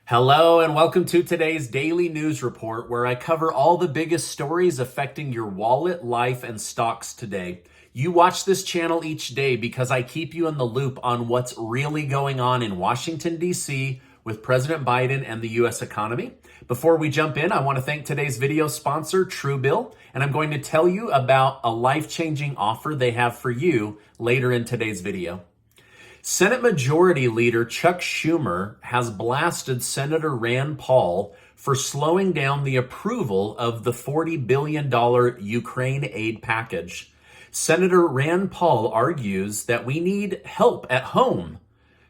Hello and welcome to today's daily news report where I cover all the biggest stories affecting your wallet, life, and stocks today. You watch this channel each day because I keep you in the loop on what's really going on in Washington, D.C. with President Biden and the U.S. economy. Before we jump in, I want to thank today's video sponsor, Truebill, and I'm going to tell you about a life-changing offer they have for you later in today's video. Senate Majority Leader Chuck Schumer has blasted Senator Rand Paul for slowing down the approval of the $40 billion Ukraine aid package. Senator Rand Paul argues that we need help at home,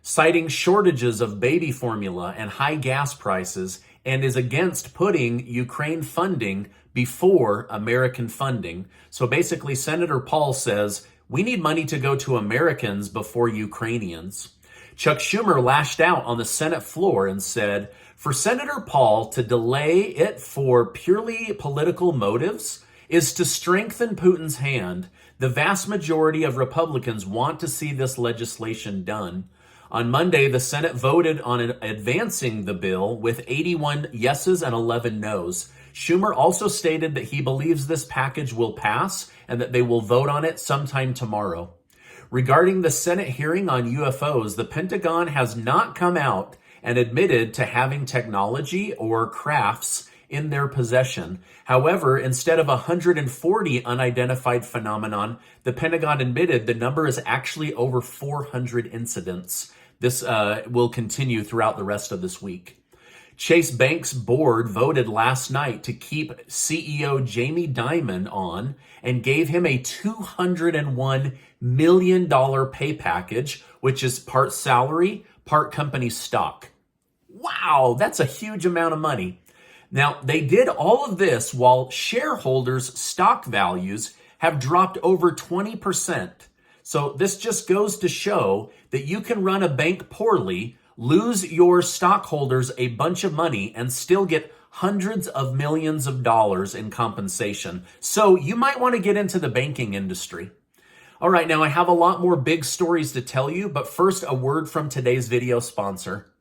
citing shortages of baby formula and high gas prices, and is against putting Ukraine funding before American funding. So basically, Senator Paul says, we need money to go to Americans before Ukrainians. Chuck Schumer lashed out on the Senate floor and said, for Senator Paul to delay it for purely political motives is to strengthen Putin's hand. The vast majority of Republicans want to see this legislation done. On Monday, the Senate voted on advancing the bill with 81 yeses and 11 nos. Schumer also stated that he believes this package will pass and that they will vote on it sometime tomorrow. Regarding the Senate hearing on UFOs, the Pentagon has not come out and admitted to having technology or crafts in their possession. However, instead of 140 unidentified phenomenon, the Pentagon admitted the number is actually over 400 incidents. This will continue throughout the rest of this week. Chase Bank's board voted last night to keep CEO Jamie Dimon on and gave him a $201 million pay package, which is part salary, part company stock. Wow, that's a huge amount of money. Now, they did all of this while shareholders' stock values have dropped over 20%. So this just goes to show that you can run a bank poorly, lose your stockholders a bunch of money, and still get hundreds of millions of dollars in compensation. So you might want to get into the banking industry. All right, now I have a lot more big stories to tell you, but first a word from today's video sponsor.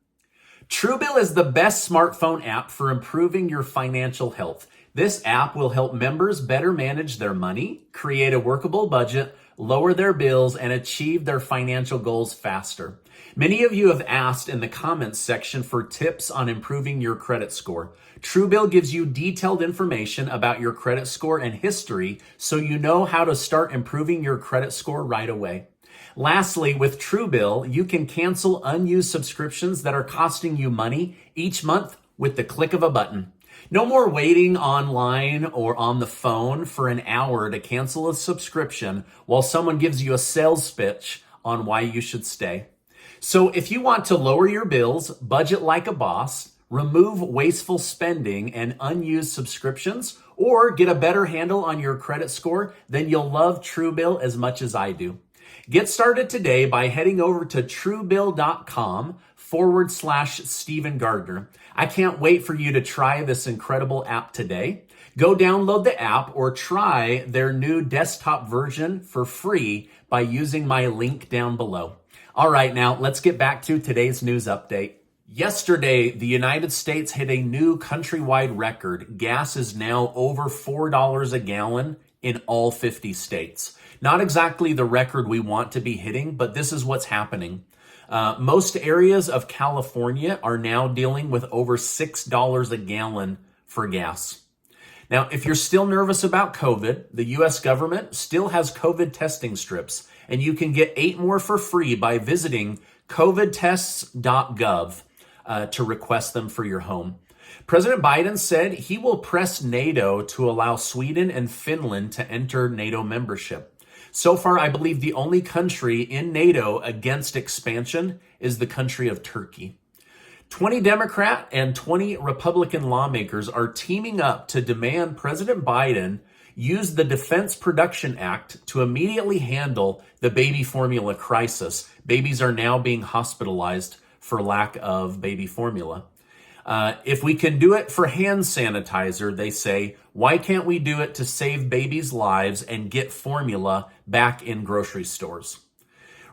Truebill is the best smartphone app for improving your financial health. This app will help members better manage their money, create a workable budget, lower their bills, and achieve their financial goals faster. Many of you have asked in the comments section for tips on improving your credit score. Truebill gives you detailed information about your credit score and history so you know how to start improving your credit score right away. Lastly, with Truebill, you can cancel unused subscriptions that are costing you money each month with the click of a button. No more waiting online or on the phone for an hour to cancel a subscription while someone gives you a sales pitch on why you should stay. So if you want to lower your bills, budget like a boss, remove wasteful spending and unused subscriptions, or get a better handle on your credit score, then you'll love Truebill as much as I do. Get started today by heading over to truebill.com/Stephen Gardner. I can't wait for you to try this incredible app today. Go download the app or try their new desktop version for free by using my link down below. All right, now let's get back to today's news update. Yesterday, the United States hit a new countrywide record. Gas is now over $4 a gallon in all 50 states. Not exactly the record we want to be hitting, but this is what's happening. Most areas of California are now dealing with over $6 a gallon for gas. Now, if you're still nervous about COVID, the U.S. government still has COVID testing strips, and you can get 8 more for free by visiting covidtests.gov to request them for your home. President Biden said he will press NATO to allow Sweden and Finland to enter NATO membership. So far, I believe the only country in NATO against expansion is the country of Turkey. 20 Democrat and 20 Republican lawmakers are teaming up to demand President Biden use the Defense Production Act to immediately handle the baby formula crisis. Babies are now being hospitalized for lack of baby formula. If we can do it for hand sanitizer, they say, why can't we do it to save babies' lives and get formula back in grocery stores?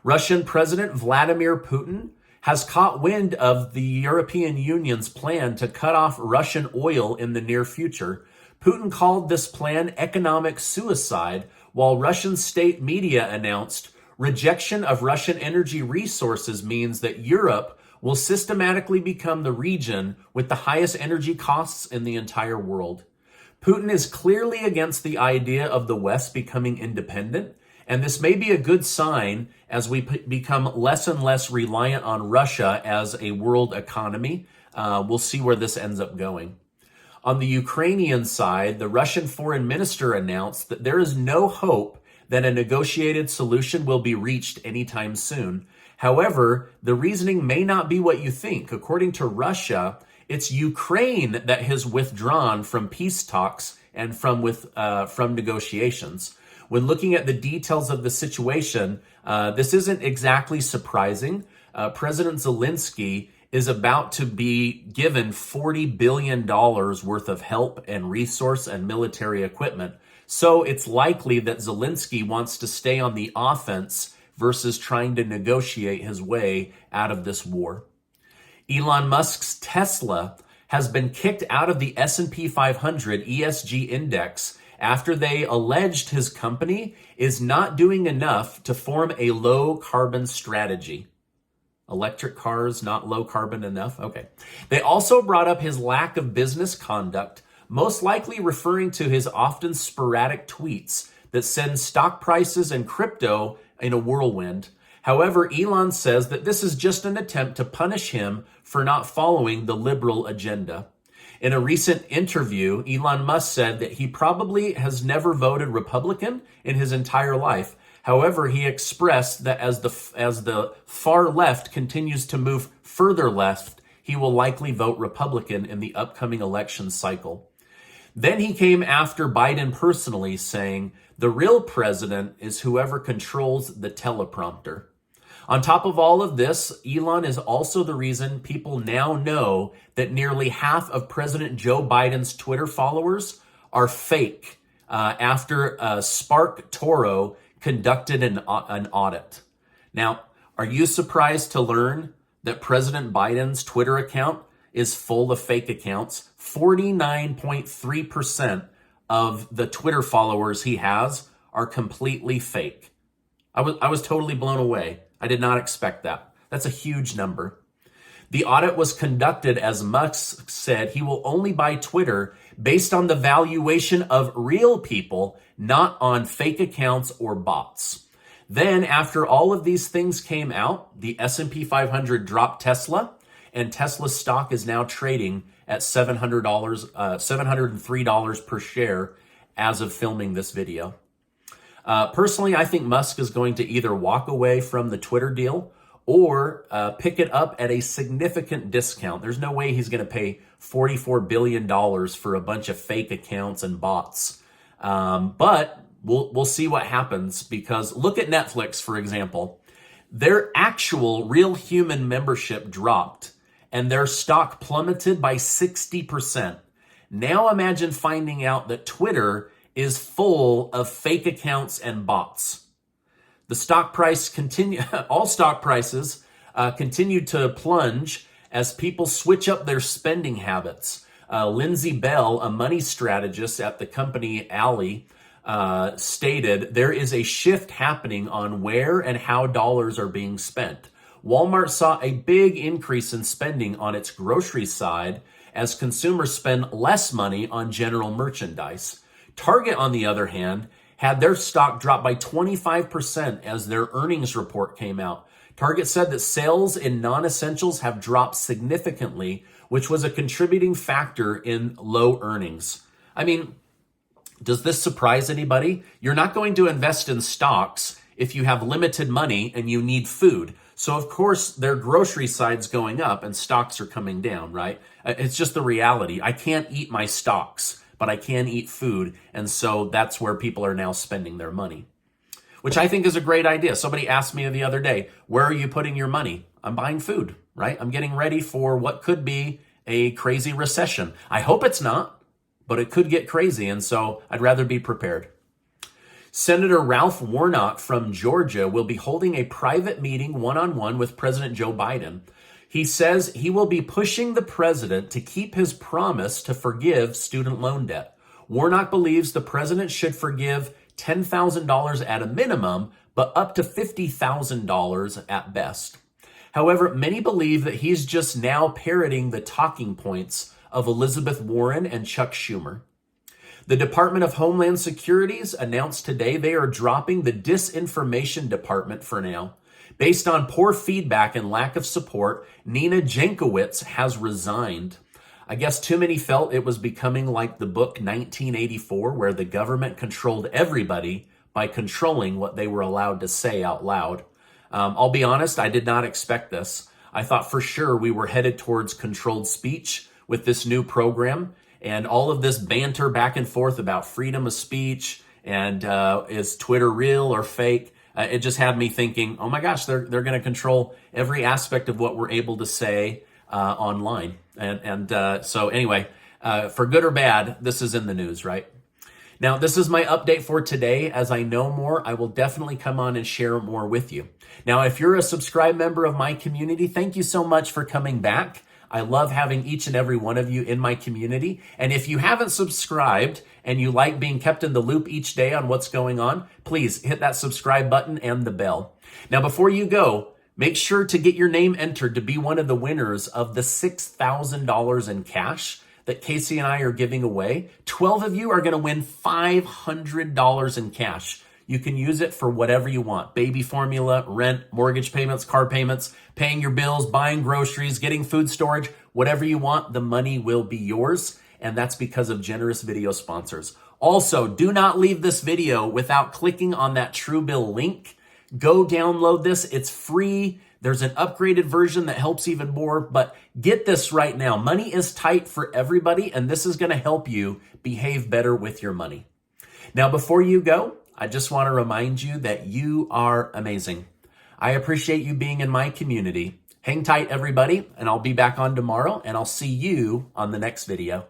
Russian President Vladimir Putin has caught wind of the European Union's plan to cut off Russian oil in the near future. Putin called this plan economic suicide, while Russian state media announced rejection of Russian energy resources means that Europe will systematically become the region with the highest energy costs in the entire world. Putin is clearly against the idea of the West becoming independent, and this may be a good sign as we become less and less reliant on Russia as a world economy. We'll see where this ends up going. On the Ukrainian side, the Russian foreign minister announced that there is no hope that a negotiated solution will be reached anytime soon. However, the reasoning may not be what you think. According to Russia, it's Ukraine that has withdrawn from peace talks and from negotiations. When looking at the details of the situation, this isn't exactly surprising. President Zelensky is about to be given $40 billion worth of help and resource and military equipment. So it's likely that Zelensky wants to stay on the offense versus trying to negotiate his way out of this war. Elon Musk's Tesla has been kicked out of the S&P 500 ESG index after they alleged his company is not doing enough to form a low carbon strategy. Electric cars, not low carbon enough? Okay. They also brought up his lack of business conduct, most likely referring to his often sporadic tweets that send stock prices and crypto in a whirlwind. However, Elon says that this is just an attempt to punish him for not following the liberal agenda. In a recent interview, Elon Musk said that he probably has never voted Republican in his entire life. However, he expressed that as the far left continues to move further left, he will likely vote Republican in the upcoming election cycle. Then he came after Biden personally, saying, "The real president is whoever controls the teleprompter." On top of all of this, Elon is also the reason people now know that nearly half of President Joe Biden's Twitter followers are fake after Spark Toro conducted an audit. Now, are you surprised to learn that President Biden's Twitter account is full of fake accounts? 49.3% of the Twitter followers he has are completely fake. I was totally blown away. I did not expect that. That's a huge number. The audit was conducted as Musk said he will only buy Twitter based on the valuation of real people, not on fake accounts or bots. Then, after all of these things came out, the S&P 500 dropped Tesla, and Tesla's stock is now trading at $703 per share as of filming this video. Personally, I think Musk is going to either walk away from the Twitter deal or pick it up at a significant discount. There's no way he's going to pay $44 billion for a bunch of fake accounts and bots. But we'll see what happens, because look at Netflix, for example. Their actual real human membership dropped and their stock plummeted by 60%. Now imagine finding out that Twitter is full of fake accounts and bots. The stock price all stock prices continue to plunge as people switch up their spending habits. Lindsay Bell, a money strategist at the company Ally, stated there is a shift happening on where and how dollars are being spent. Walmart saw a big increase in spending on its grocery side as consumers spend less money on general merchandise. Target, on the other hand, had their stock drop by 25% as their earnings report came out. Target said that sales in non-essentials have dropped significantly, which was a contributing factor in low earnings. I mean, does this surprise anybody? You're not going to invest in stocks if you have limited money and you need food. So, of course, their grocery side's going up and stocks are coming down, right? It's just the reality. I can't eat my stocks, but I can eat food. And so that's where people are now spending their money, which I think is a great idea. Somebody asked me the other day, where are you putting your money? I'm buying food, right? I'm getting ready for what could be a crazy recession. I hope it's not, but it could get crazy. And so I'd rather be prepared. Senator Ralph Warnock from Georgia will be holding a private meeting one-on-one with President Joe Biden. He says he will be pushing the president to keep his promise to forgive student loan debt. Warnock believes the president should forgive $10,000 at a minimum, but up to $50,000 at best. However, many believe that he's just now parroting the talking points of Elizabeth Warren and Chuck Schumer. The Department of Homeland Security's announced today they are dropping the Disinformation Department for now. Based on poor feedback and lack of support, Nina Jankowicz has resigned. I guess too many felt it was becoming like the book 1984, where the government controlled everybody by controlling what they were allowed to say out loud. I'll be honest, I did not expect this. I thought for sure we were headed towards controlled speech with this new program, and all of this banter back and forth about freedom of speech and is Twitter real or fake. It just had me thinking, oh my gosh, they're going to control every aspect of what we're able to say online. So anyway, for good or bad, this is in the news, right? Now, this is my update for today. As I know more, I will definitely come on and share more with you. Now, if you're a subscribed member of my community, thank you so much for coming back. I love having each and every one of you in my community. And if you haven't subscribed and you like being kept in the loop each day on what's going on, please hit that subscribe button and the bell. Now, before you go, make sure to get your name entered to be one of the winners of the $6,000 in cash that Casey and I are giving away. 12 of you are going to win $500 in cash. You can use it for whatever you want. Baby formula, rent, mortgage payments, car payments, paying your bills, buying groceries, getting food storage, whatever you want, the money will be yours. And that's because of generous video sponsors. Also, do not leave this video without clicking on that Truebill link. Go download this. It's free. There's an upgraded version that helps even more, but get this right now. Money is tight for everybody, and this is going to help you behave better with your money. Now, before you go, I just want to remind you that you are amazing. I appreciate you being in my community. Hang tight, everybody, and I'll be back on tomorrow, and I'll see you on the next video.